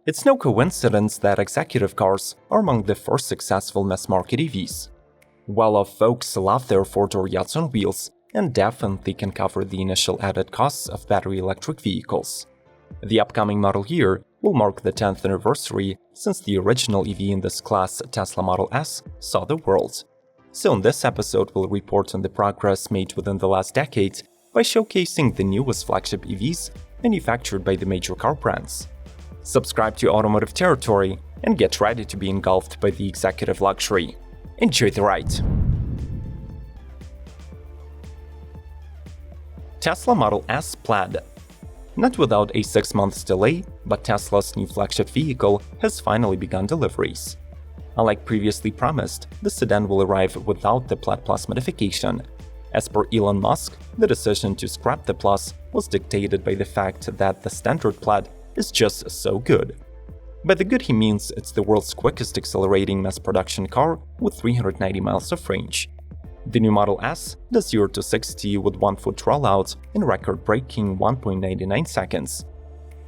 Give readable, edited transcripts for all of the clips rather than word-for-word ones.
It's no coincidence that executive cars are among the first successful mass-market EVs. Well-off folks love their four-door yachts on wheels and definitely can cover the initial added costs of battery electric vehicles. The upcoming model year will mark the 10th anniversary since the original EV in this class, Tesla Model S, saw the world. So in this episode, we'll report on the progress made within the last decade by showcasing the newest flagship EVs manufactured by the major car brands. Subscribe to Automotive Territory and get ready to be engulfed by the executive luxury. Enjoy the ride! Tesla Model S Plaid. Not without a 6 months delay, but Tesla's new flagship vehicle has finally begun deliveries. Unlike previously promised, the sedan will arrive without the Plaid Plus modification. As per Elon Musk, the decision to scrap the Plus was dictated by the fact that the standard Plaid is just so good. By the good he means it's the world's quickest accelerating mass production car with 390 miles of range. The new Model S does 0 to 60 with 1 foot rollout in record-breaking 1.99 seconds.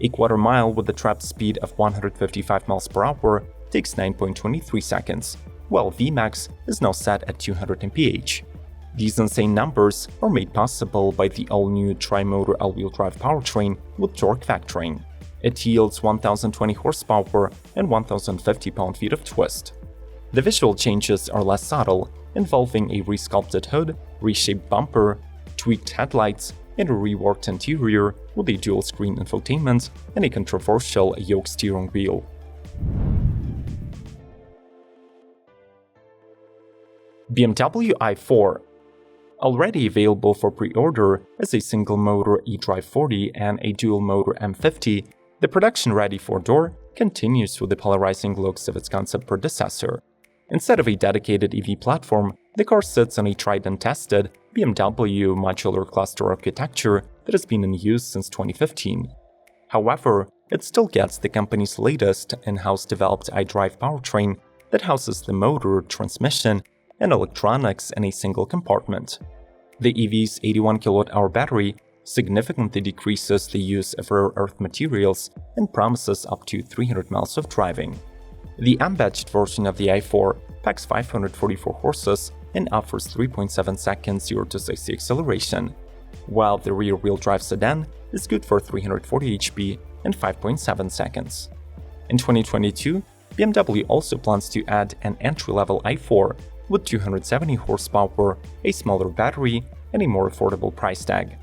A quarter mile with a trapped speed of 155 miles per hour takes 9.23 seconds, while Vmax is now set at 200 mph. These insane numbers are made possible by the all-new tri-motor all-wheel drive powertrain with torque factoring. It yields 1020 horsepower and 1050 pound-feet of twist. The visual changes are less subtle, involving a resculpted hood, reshaped bumper, tweaked headlights, and a reworked interior with a dual-screen infotainment and a controversial yoke steering wheel. BMW i4. Already available for pre-order as a single-motor eDrive 40 and a dual-motor M50, the production-ready four-door continues with the polarizing looks of its concept predecessor. Instead of a dedicated EV platform, the car sits on a tried-and-tested BMW modular cluster architecture that has been in use since 2015. However, it still gets the company's latest in-house developed iDrive powertrain that houses the motor, transmission, and electronics in a single compartment. The EV's 81 kWh battery significantly decreases the use of rare earth materials and promises up to 300 miles of driving. The unbatched version of the i4 packs 544 horses and offers 3.7 seconds 0 to 60 acceleration, while the rear-wheel drive sedan is good for 340 HP and 5.7 seconds. In 2022, BMW also plans to add an entry-level i4 with 270 horsepower, a smaller battery, and a more affordable price tag.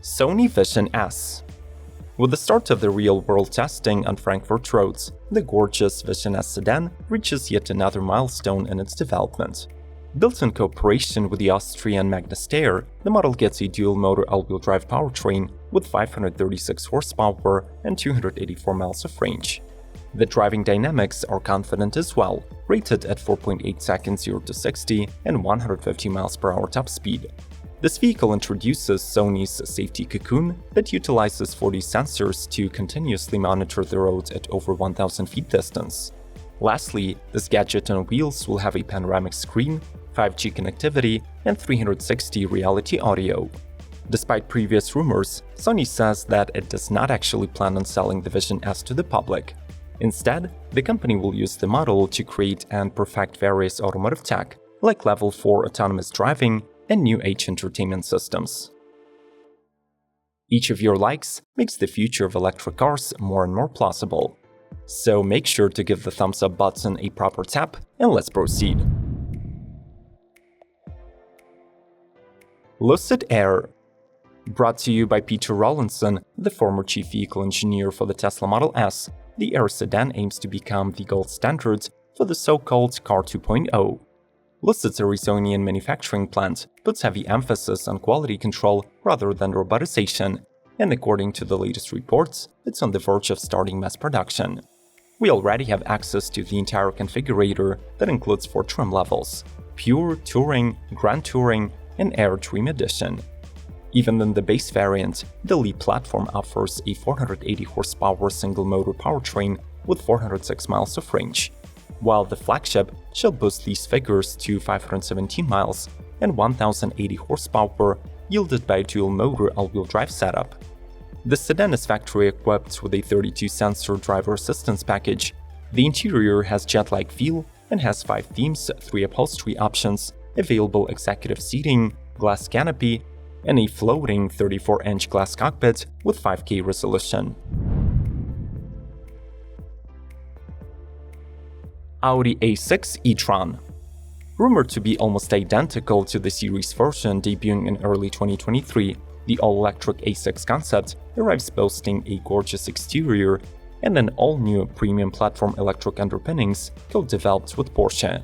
Sony Vision S. With the start of the real-world testing on Frankfurt roads, the gorgeous Vision S sedan reaches yet another milestone in its development. Built in cooperation with the Austrian Magna Steyr, the model gets a dual-motor all-wheel drive powertrain with 536 horsepower and 284 miles of range. The driving dynamics are confident as well, rated at 4.8 seconds 0 to 60 and 150 miles per hour top speed. This vehicle introduces Sony's safety cocoon that utilizes 40 sensors to continuously monitor the road at over 1,000 feet distance. Lastly, this gadget on wheels will have a panoramic screen, 5G connectivity, and 360 reality audio. Despite previous rumors, Sony says that it does not actually plan on selling the Vision S to the public. Instead, the company will use the model to create and perfect various automotive tech, like Level 4 autonomous driving and new age entertainment systems. Each of your likes makes the future of electric cars more and more plausible. So make sure to give the thumbs up button a proper tap and let's proceed. Lucid AIR. Brought to you by Peter Rawlinson, the former chief vehicle engineer for the Tesla Model S, the Air sedan aims to become the gold standard for the so-called Car 2.0. Lucid's Arizonian manufacturing plant puts heavy emphasis on quality control rather than robotization, and according to the latest reports, it's on the verge of starting mass production. We already have access to the entire configurator that includes 4 trim levels: Pure, Touring, Grand Touring, and Air Dream Edition. Even in the base variant, the Leap platform offers a 480 horsepower single-motor powertrain with 406 miles of range, while the Flagship shall boost these figures to 517 miles and 1080 horsepower yielded by a dual-motor all-wheel drive setup. The sedan is factory-equipped with a 32-sensor driver assistance package. The interior has jet-like feel and has 5 themes, 3 upholstery options, available executive seating, glass canopy, and a floating 34-inch glass cockpit with 5K resolution. Audi A6 e-tron. Rumored to be almost identical to the series version debuting in early 2023, the all-electric A6 concept arrives boasting a gorgeous exterior and an all-new premium platform electric underpinnings co-developed with Porsche.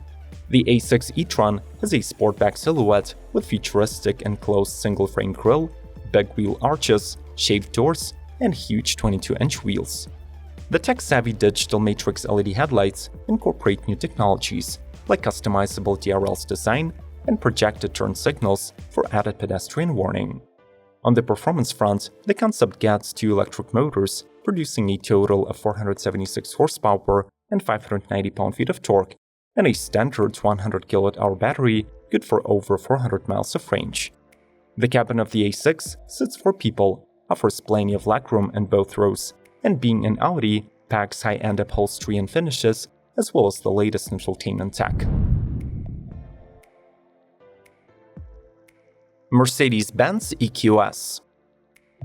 The A6 e-tron has a sportback silhouette with futuristic enclosed single-frame grille, big wheel arches, shaved doors, and huge 22-inch wheels. The tech-savvy digital matrix LED headlights incorporate new technologies like customizable DRL's design and projected turn signals for added pedestrian warning. On the performance front, the concept gets 2 electric motors, producing a total of 476 horsepower and 590 pound-feet of torque, and a standard 100 kWh battery good for over 400 miles of range. The cabin of the A6 sits 4 people, offers plenty of legroom in both rows, and being an Audi, packs high-end upholstery and finishes, as well as the latest infotainment tech. Mercedes-Benz EQS.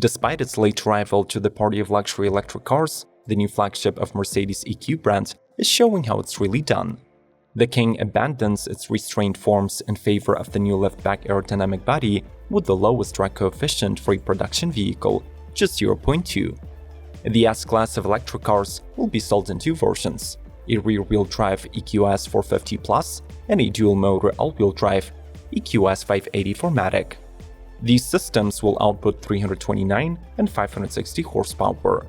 Despite its late arrival to the party of luxury electric cars, the new flagship of Mercedes' EQ brand is showing how it's really done. The King abandons its restrained forms in favor of the new lift-back aerodynamic body with the lowest drag coefficient for a production vehicle, just 0.2. The S-Class of electric cars will be sold in 2 versions, a rear-wheel drive EQS 450 Plus and a dual-motor all-wheel drive EQS 580 4MATIC. These systems will output 329 and 560 horsepower.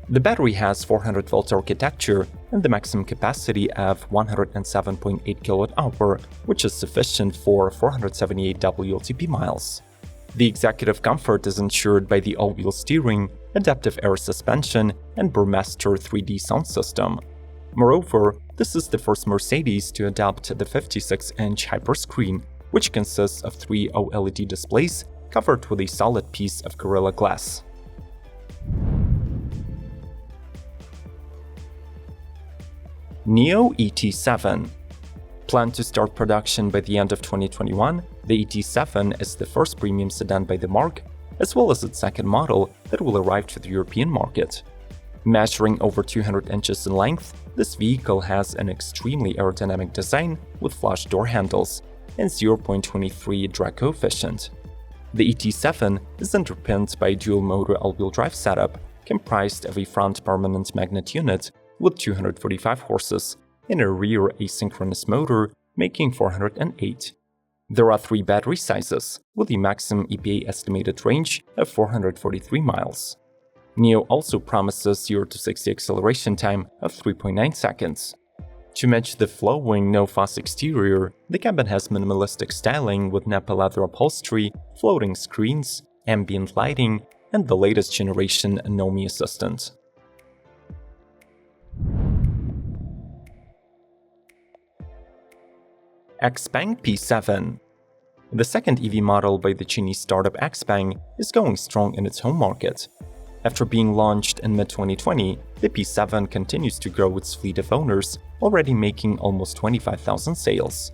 The battery has 400-volt architecture and the maximum capacity of 107.8 kWh, which is sufficient for 478 WLTP miles. The executive comfort is ensured by the all-wheel steering, adaptive air suspension, and Burmester 3D sound system. Moreover, this is the first Mercedes to adopt the 56-inch hyperscreen, which consists of 3 OLED displays covered with a solid piece of Gorilla Glass. Nio ET7. Planned to start production by the end of 2021, the ET7 is the first premium sedan by the marque, as well as its second model that will arrive to the European market. Measuring over 200 inches in length, this vehicle has an extremely aerodynamic design with flush door handles and 0.23 drag coefficient. The ET7 is underpinned by a dual-motor all-wheel drive setup comprised of a front permanent magnet unit with 245 horses and a rear asynchronous motor making 408. There are 3 battery sizes, with a maximum EPA estimated range of 443 miles. Nio also promises 0 to 60 acceleration time of 3.9 seconds. To match the flowing, no-fuss exterior, the cabin has minimalistic styling with Nappa leather upholstery, floating screens, ambient lighting, and the latest generation Nomi assistant. Xpeng P7. The second EV model by the Chinese startup Xpeng is going strong in its home market. After being launched in mid-2020, the P7 continues to grow its fleet of owners, already making almost 25,000 sales.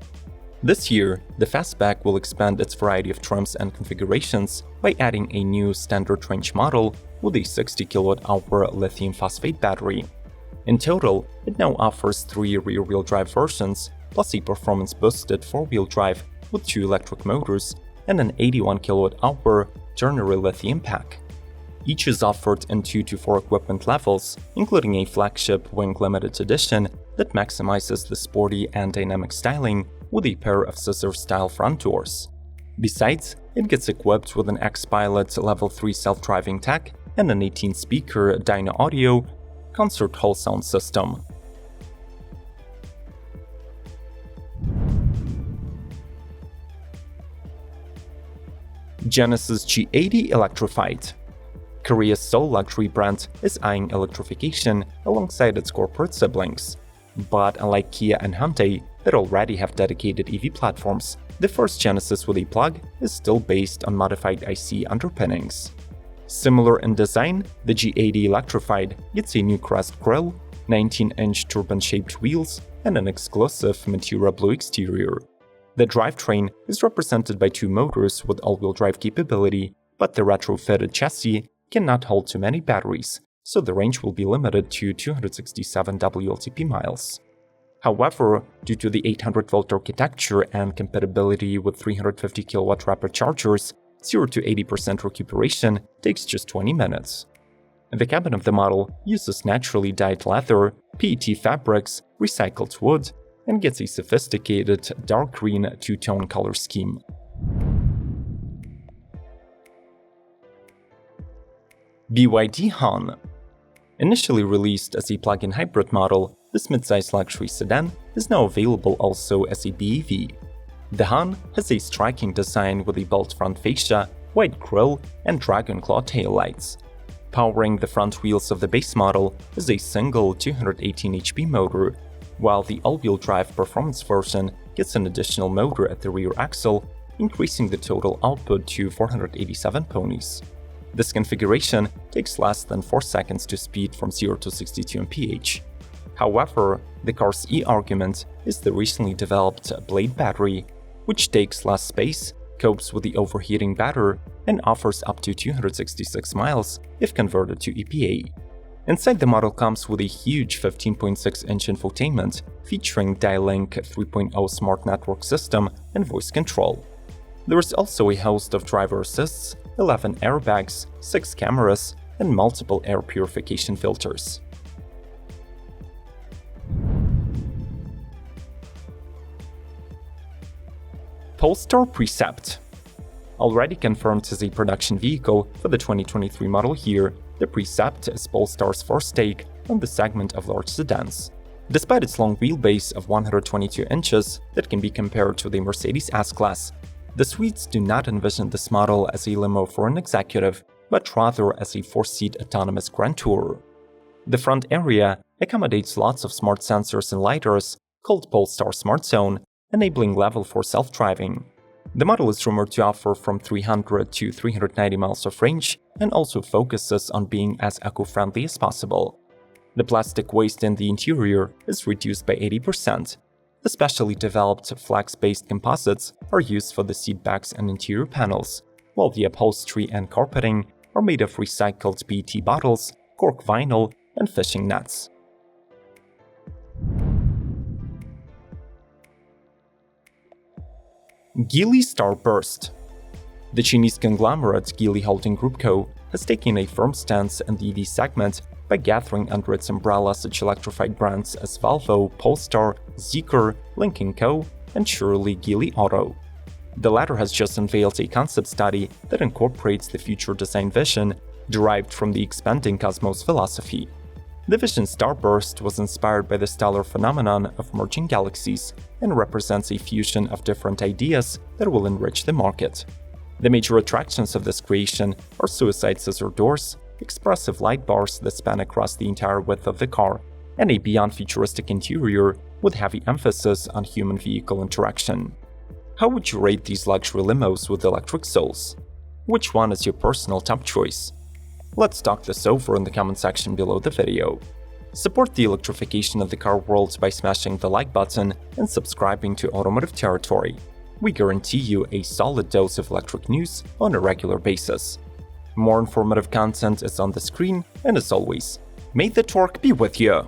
This year, the fastback will expand its variety of trims and configurations by adding a new standard range model with a 60 kWh lithium phosphate battery. In total, it now offers 3 rear-wheel drive versions, plus a performance-boosted 4-wheel drive with 2 electric motors and an 81 kWh ternary lithium pack. Each is offered in 2 to 4 equipment levels, including a flagship wing limited edition that maximizes the sporty and dynamic styling with a pair of scissor-style front doors. Besides, it gets equipped with an X-Pilot Level 3 self-driving tech and an 18-speaker Dyna Audio concert hall sound system. Genesis G80 Electrified. Korea's sole luxury brand is eyeing electrification alongside its corporate siblings. But unlike Kia and Hyundai, that already have dedicated EV platforms. The first Genesis with a plug is still based on modified IC underpinnings. Similar in design, the G80 Electrified gets a new crest grille, 19-inch turban-shaped wheels, and an exclusive Matura blue exterior. The drivetrain is represented by two motors with all-wheel drive capability, but the retrofitted chassis cannot hold too many batteries, so the range will be limited to 267 WLTP miles. However, due to the 800-volt architecture and compatibility with 350 kW rapid chargers, 0 to 80% recuperation takes just 20 minutes. The cabin of the model uses naturally dyed leather, PET fabrics, recycled wood, and gets a sophisticated dark green two-tone color scheme. BYD Han. Initially released as a plug-in hybrid model, this midsize luxury sedan is now available also as a BEV. The Han has a striking design with a bold front fascia, wide grille, and dragon claw taillights. Powering the front wheels of the base model is a single 218 HP motor, while the all-wheel drive performance version gets an additional motor at the rear axle, increasing the total output to 487 ponies. This configuration takes less than 4 seconds to speed from 0 to 62 mph. However, the car's e-argument is the recently developed Plaid battery, which takes less space, copes with the overheating battery, and offers up to 266 miles if converted to EPA. Inside, the model comes with a huge 15.6-inch infotainment featuring Dialink 3.0 smart network system and voice control. There is also a host of driver assists, 11 airbags, 6 cameras, and multiple air purification filters. Polestar Precept. Already confirmed as a production vehicle for the 2023 model year, the Precept is Polestar's first take on the segment of large sedans. Despite its long wheelbase of 122 inches that can be compared to the Mercedes S-Class, the Swedes do not envision this model as a limo for an executive, but rather as a 4-seat autonomous grand tourer. The front area accommodates lots of smart sensors and lidars called Polestar Smart Zone, enabling level 4 self-driving. The model is rumored to offer from 300 to 390 miles of range and also focuses on being as eco-friendly as possible. The plastic waste in the interior is reduced by 80%. The specially developed flex-based composites are used for the seat backs and interior panels, while the upholstery and carpeting are made of recycled PET bottles, cork vinyl, and fishing nets. Geely Starburst. The Chinese conglomerate Geely Holding Group Co. has taken a firm stance in the EV segment by gathering under its umbrella such electrified brands as Volvo, Polestar, Zeekr, Lynk & Co., and surely Geely Auto. The latter has just unveiled a concept study that incorporates the future design vision derived from the expanding cosmos philosophy. The Vision Starburst was inspired by the stellar phenomenon of merging galaxies and represents a fusion of different ideas that will enrich the market. The major attractions of this creation are suicide scissor doors, expressive light bars that span across the entire width of the car, and a beyond futuristic interior with heavy emphasis on human-vehicle interaction. How would you rate these luxury limos with electric souls? Which one is your personal top choice? Let's talk this over in the comment section below the video. Support the electrification of the car world by smashing the like button and subscribing to Automotive Territory. We guarantee you a solid dose of electric news on a regular basis. More informative content is on the screen, and as always, may the torque be with you!